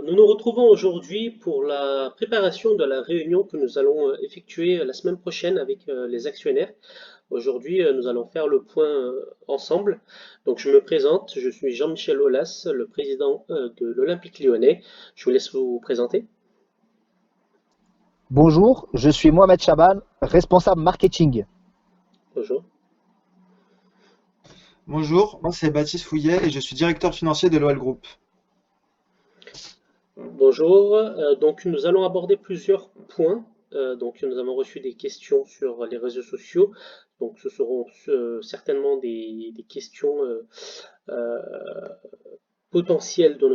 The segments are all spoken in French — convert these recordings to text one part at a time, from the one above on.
Nous nous retrouvons aujourd'hui pour la préparation de la réunion que nous allons effectuer la semaine prochaine avec les actionnaires. Aujourd'hui, nous allons faire le point ensemble. Donc, je me présente, je suis Jean-Michel Aulas, le président de l'Olympique Lyonnais. Je vous laisse vous présenter. Bonjour, je suis Mohamed Chaban, responsable marketing. Bonjour. Bonjour, moi c'est Baptiste Fouillet et je suis directeur financier de l'OL Group. Bonjour. Donc, nous allons aborder plusieurs points. Donc, nous avons reçu des questions sur les réseaux sociaux. Donc, ce seront certainement des questions euh, potentielles de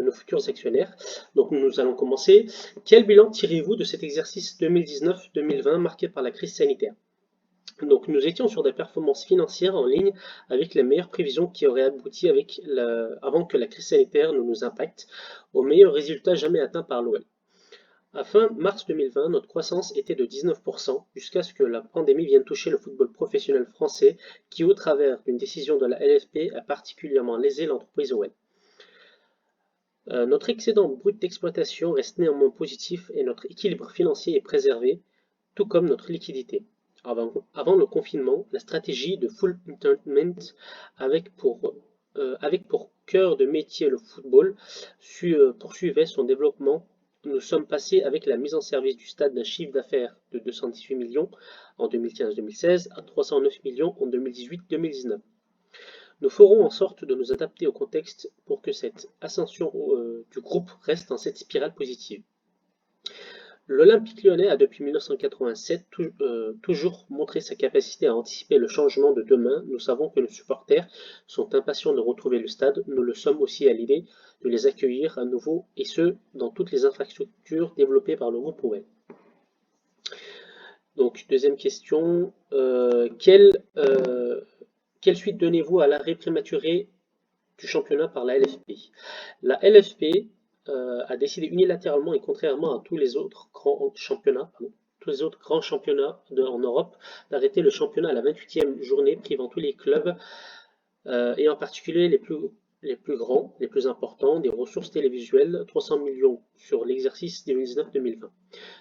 nos futurs actionnaires. Donc, nous allons commencer. Quel bilan tirez-vous de cet exercice 2019-2020 marqué par la crise sanitaire? Donc, nous étions sur des performances financières en ligne avec les meilleures prévisions qui auraient abouti avant que la crise sanitaire ne nous impacte, aux meilleurs résultats jamais atteints par l'OL. À fin mars 2020, notre croissance était de 19% jusqu'à ce que la pandémie vienne toucher le football professionnel français qui, au travers d'une décision de la LFP, a particulièrement lésé l'entreprise OL. Notre excédent brut d'exploitation reste néanmoins positif et notre équilibre financier est préservé, tout comme notre liquidité. Avant le confinement, la stratégie de Full Entertainment avec pour cœur de métier le football poursuivait son développement. Nous sommes passés avec la mise en service du stade d'un chiffre d'affaires de 218 millions en 2015-2016 à 309 millions en 2018-2019. Nous ferons en sorte de nous adapter au contexte pour que cette ascension du groupe reste dans cette spirale positive. L'Olympique Lyonnais a depuis 1987 toujours montré sa capacité à anticiper le changement de demain. Nous savons que nos supporters sont impatients de retrouver le stade. Nous le sommes aussi à l'idée de les accueillir à nouveau, et ce, dans toutes les infrastructures développées par le groupe OL. Donc, deuxième question. Quelle suite donnez-vous à l'arrêt prématuré du championnat par la LFP? La LFP a décidé unilatéralement et contrairement à tous les autres grands championnats en Europe d'arrêter le championnat à la 28e journée, privant tous les clubs et en particulier les plus grands, les plus importants, des ressources télévisuelles, 300 millions sur l'exercice 2019-2020.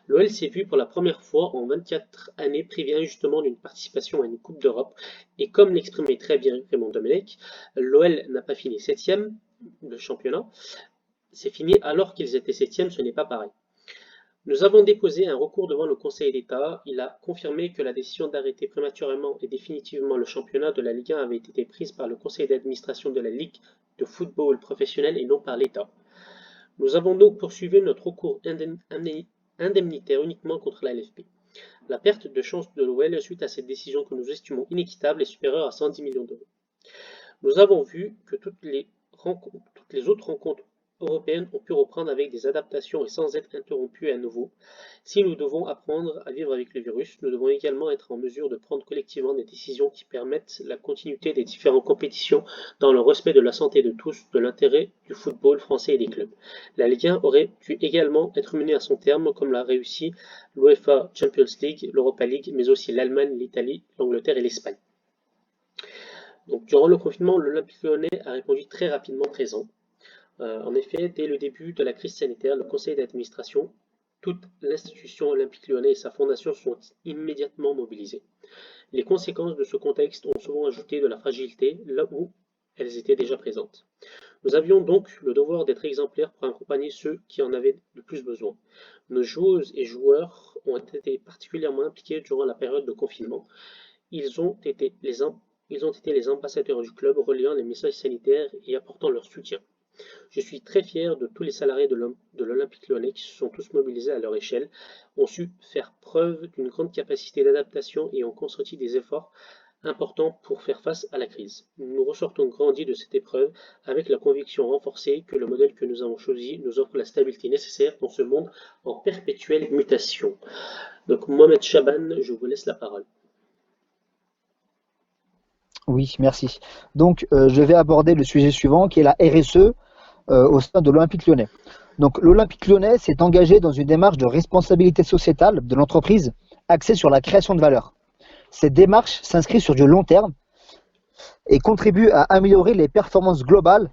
L'OL s'est vu pour la première fois en 24 années privé injustement d'une participation à une Coupe d'Europe, et comme l'exprimait très bien Raymond Domenech, l'OL n'a pas fini 7e de championnat. C'est fini alors qu'ils étaient 7e, ce n'est pas pareil. Nous avons déposé un recours devant le Conseil d'État. Il a confirmé que la décision d'arrêter prématurément et définitivement le championnat de la Ligue 1 avait été prise par le Conseil d'administration de la Ligue de football professionnel et non par l'État. Nous avons donc poursuivi notre recours indemnitaire uniquement contre la LFP. La perte de chance de l'OL suite à cette décision que nous estimons inéquitable est supérieure à 110 millions d'euros. Nous avons vu que toutes les autres rencontres européennes ont pu reprendre avec des adaptations et sans être interrompues à nouveau. Si nous devons apprendre à vivre avec le virus, nous devons également être en mesure de prendre collectivement des décisions qui permettent la continuité des différentes compétitions dans le respect de la santé de tous, de l'intérêt du football français et des clubs. La Ligue 1 aurait dû également être menée à son terme, comme l'a réussi l'UEFA Champions League, l'Europa League, mais aussi l'Allemagne, l'Italie, l'Angleterre et l'Espagne. Donc, durant le confinement, l'Olympique Lyonnais a répondu très rapidement présent. En effet, dès le début de la crise sanitaire, le conseil d'administration, toute l'institution olympique lyonnais et sa fondation sont immédiatement mobilisées. Les conséquences de ce contexte ont souvent ajouté de la fragilité là où elles étaient déjà présentes. Nous avions donc le devoir d'être exemplaires pour accompagner ceux qui en avaient le plus besoin. Nos joueuses et joueurs ont été particulièrement impliqués durant la période de confinement. Ils ont été les ambassadeurs du club, relayant les messages sanitaires et apportant leur soutien. Je suis très fier de tous les salariés de l'Olympique Lyonnais qui se sont tous mobilisés à leur échelle, ont su faire preuve d'une grande capacité d'adaptation et ont consenti des efforts importants pour faire face à la crise. Nous ressortons grandis de cette épreuve avec la conviction renforcée que le modèle que nous avons choisi nous offre la stabilité nécessaire dans ce monde en perpétuelle mutation. Donc Mohamed Chaban, je vous laisse la parole. Oui, merci. Donc, je vais aborder le sujet suivant qui est la RSE au sein de l'Olympique Lyonnais. Donc, l'Olympique Lyonnais s'est engagé dans une démarche de responsabilité sociétale de l'entreprise axée sur la création de valeur. Cette démarche s'inscrit sur du long terme et contribue à améliorer les performances globales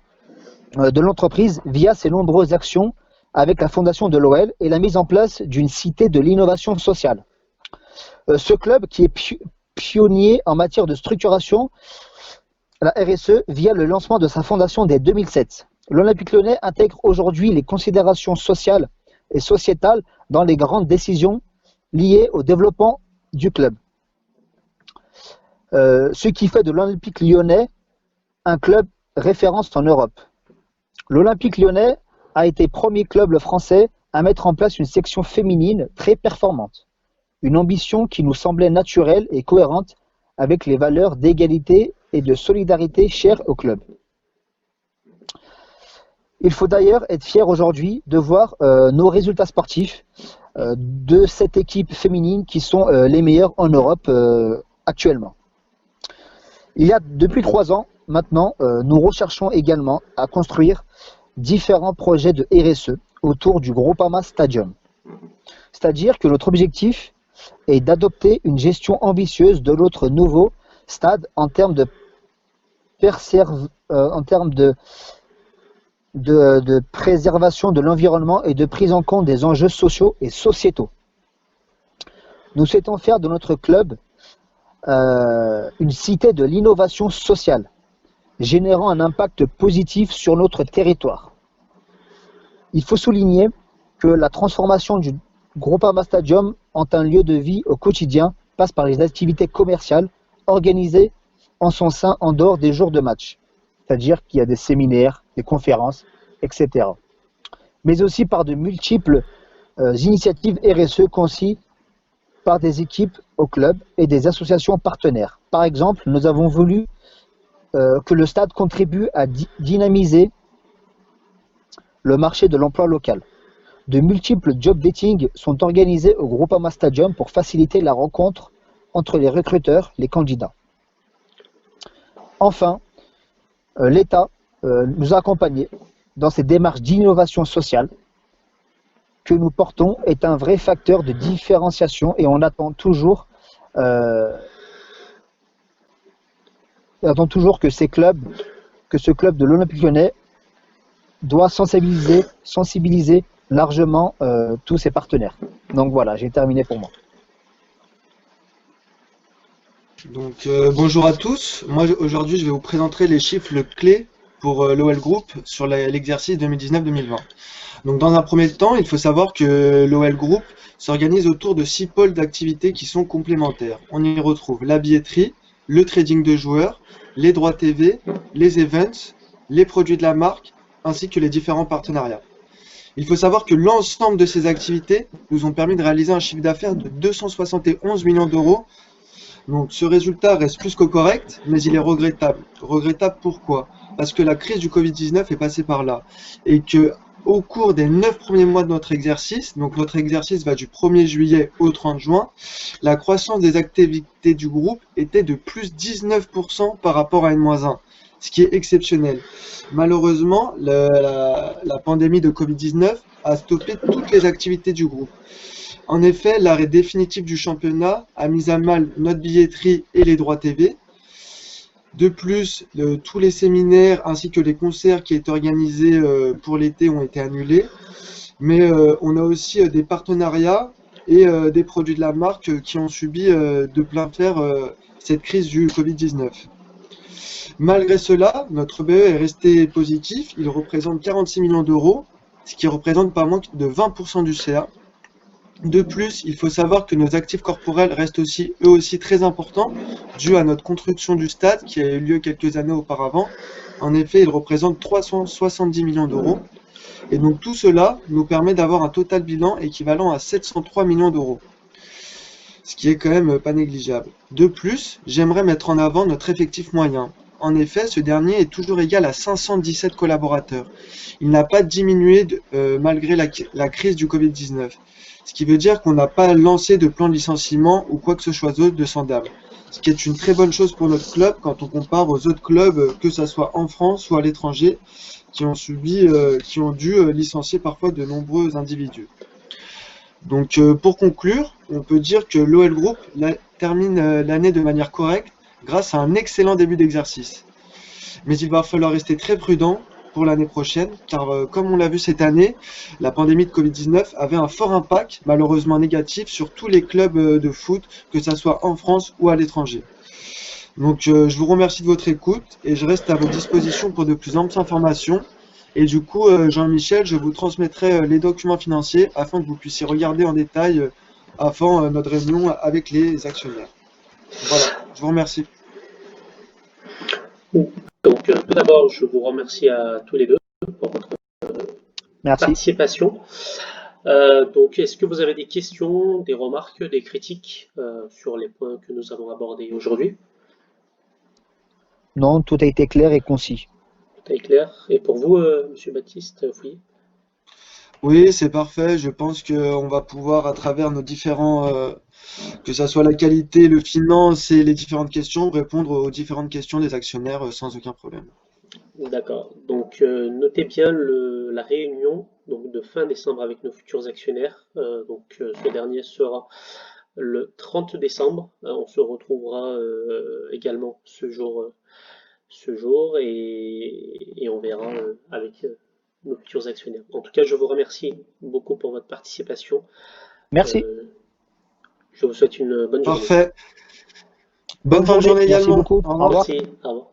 de l'entreprise via ses nombreuses actions avec la fondation de l'OL et la mise en place d'une cité de l'innovation sociale. Ce club qui est pionnier en matière de structuration, la RSE, via le lancement de sa fondation dès 2007. L'Olympique Lyonnais intègre aujourd'hui les considérations sociales et sociétales dans les grandes décisions liées au développement du club. Ce qui fait de l'Olympique Lyonnais un club référence en Europe. L'Olympique Lyonnais a été premier club français à mettre en place une section féminine très performante. Une ambition qui nous semblait naturelle et cohérente avec les valeurs d'égalité et de solidarité chères au club. Il faut d'ailleurs être fier aujourd'hui de voir nos résultats sportifs de cette équipe féminine qui sont les meilleurs en Europe actuellement. Il y a depuis 3 ans maintenant, nous recherchons également à construire différents projets de RSE autour du Groupama Stadium. C'est-à-dire que notre objectif est d'adopter une gestion ambitieuse de notre nouveau stade en termes de préservation de l'environnement et de prise en compte des enjeux sociaux et sociétaux. Nous souhaitons faire de notre club une cité de l'innovation sociale, générant un impact positif sur notre territoire. Il faut souligner que la transformation du Groupama Stadium en un lieu de vie au quotidien passe par les activités commerciales organisées en son sein en dehors des jours de match. C'est-à-dire qu'il y a des séminaires, des conférences, etc. Mais aussi par de multiples initiatives RSE conçues par des équipes au club et des associations partenaires. Par exemple, nous avons voulu que le stade contribue à dynamiser le marché de l'emploi local. De multiples job dating sont organisés au Groupama Stadium pour faciliter la rencontre entre les recruteurs, les candidats. Enfin, l'État nous a accompagnés dans ces démarches d'innovation sociale que nous portons est un vrai facteur de différenciation et on attend toujours que ce club de l'Olympique Lyonnais doit sensibiliser largement tous ses partenaires. Donc voilà, j'ai terminé pour moi. Donc bonjour à tous. Moi aujourd'hui je vais vous présenter les chiffres clés pour l'OL Group sur l'exercice 2019-2020. Donc dans un premier temps, il faut savoir que l'OL Group s'organise autour de 6 pôles d'activités qui sont complémentaires. On y retrouve la billetterie, le trading de joueurs, les droits TV, les events, les produits de la marque, ainsi que les différents partenariats. Il faut savoir que l'ensemble de ces activités nous ont permis de réaliser un chiffre d'affaires de 271 millions d'euros. Donc ce résultat reste plus que correct, mais il est regrettable. Regrettable pourquoi? Parce que la crise du Covid-19 est passée par là. Et que au cours des 9 premiers mois de notre exercice, donc notre exercice va du 1er juillet au 30 juin, la croissance des activités du groupe était de plus 19% par rapport à N-1, ce qui est exceptionnel. Malheureusement, la pandémie de Covid-19 a stoppé toutes les activités du groupe. En effet, l'arrêt définitif du championnat a mis à mal notre billetterie et les droits TV. De plus, tous les séminaires ainsi que les concerts qui étaient organisés pour l'été ont été annulés. Mais on a aussi des partenariats et des produits de la marque qui ont subi de plein fer cette crise du Covid-19. Malgré cela, notre BE est resté positif. Il représente 46 millions d'euros, ce qui représente pas moins de 20% du CA. De plus, il faut savoir que nos actifs corporels restent eux aussi très importants, dû à notre construction du stade qui a eu lieu quelques années auparavant. En effet, il représente 370 millions d'euros. Et donc tout cela nous permet d'avoir un total bilan équivalent à 703 millions d'euros, ce qui est quand même pas négligeable. De plus, j'aimerais mettre en avant notre effectif moyen. En effet, ce dernier est toujours égal à 517 collaborateurs. Il n'a pas diminué malgré la crise du Covid-19. Ce qui veut dire qu'on n'a pas lancé de plan de licenciement ou quoi que ce soit d'autre de semblable. Ce qui est une très bonne chose pour notre club quand on compare aux autres clubs, que ce soit en France ou à l'étranger, qui ont dû licencier parfois de nombreux individus. Donc pour conclure, on peut dire que l'OL Group termine l'année de manière correcte grâce à un excellent début d'exercice. Mais il va falloir rester très prudent pour l'année prochaine, car comme on l'a vu cette année, la pandémie de Covid-19 avait un fort impact, malheureusement négatif, sur tous les clubs de foot, que ce soit en France ou à l'étranger. Donc je vous remercie de votre écoute et je reste à votre disposition pour de plus amples informations. Et du coup, Jean-Michel, je vous transmettrai les documents financiers afin que vous puissiez regarder en détail avant notre réunion avec les actionnaires. Voilà, je vous remercie. Donc, tout d'abord, je vous remercie à tous les deux pour votre Merci. participation. Donc, est-ce que vous avez des questions, des remarques, des critiques sur les points que nous avons abordés aujourd'hui? Non, tout a été clair et concis. Tout est clair. Et pour vous, Monsieur Baptiste Fouillet? Oui, c'est parfait. Je pense qu'on va pouvoir, à travers nos différents, que ça soit la qualité, le finance et les différentes questions, répondre aux différentes questions des actionnaires sans aucun problème. D'accord. Donc, notez bien la réunion donc, de fin décembre avec nos futurs actionnaires. Ce dernier sera le 30 décembre. On se retrouvera également ce jour et on verra avec nos futurs actionnaires. En tout cas, je vous remercie beaucoup pour votre participation. Merci. Je vous souhaite une bonne journée. Parfait. Bonne fin de journée Merci également. beaucoup. Au Au revoir. Merci. Au revoir.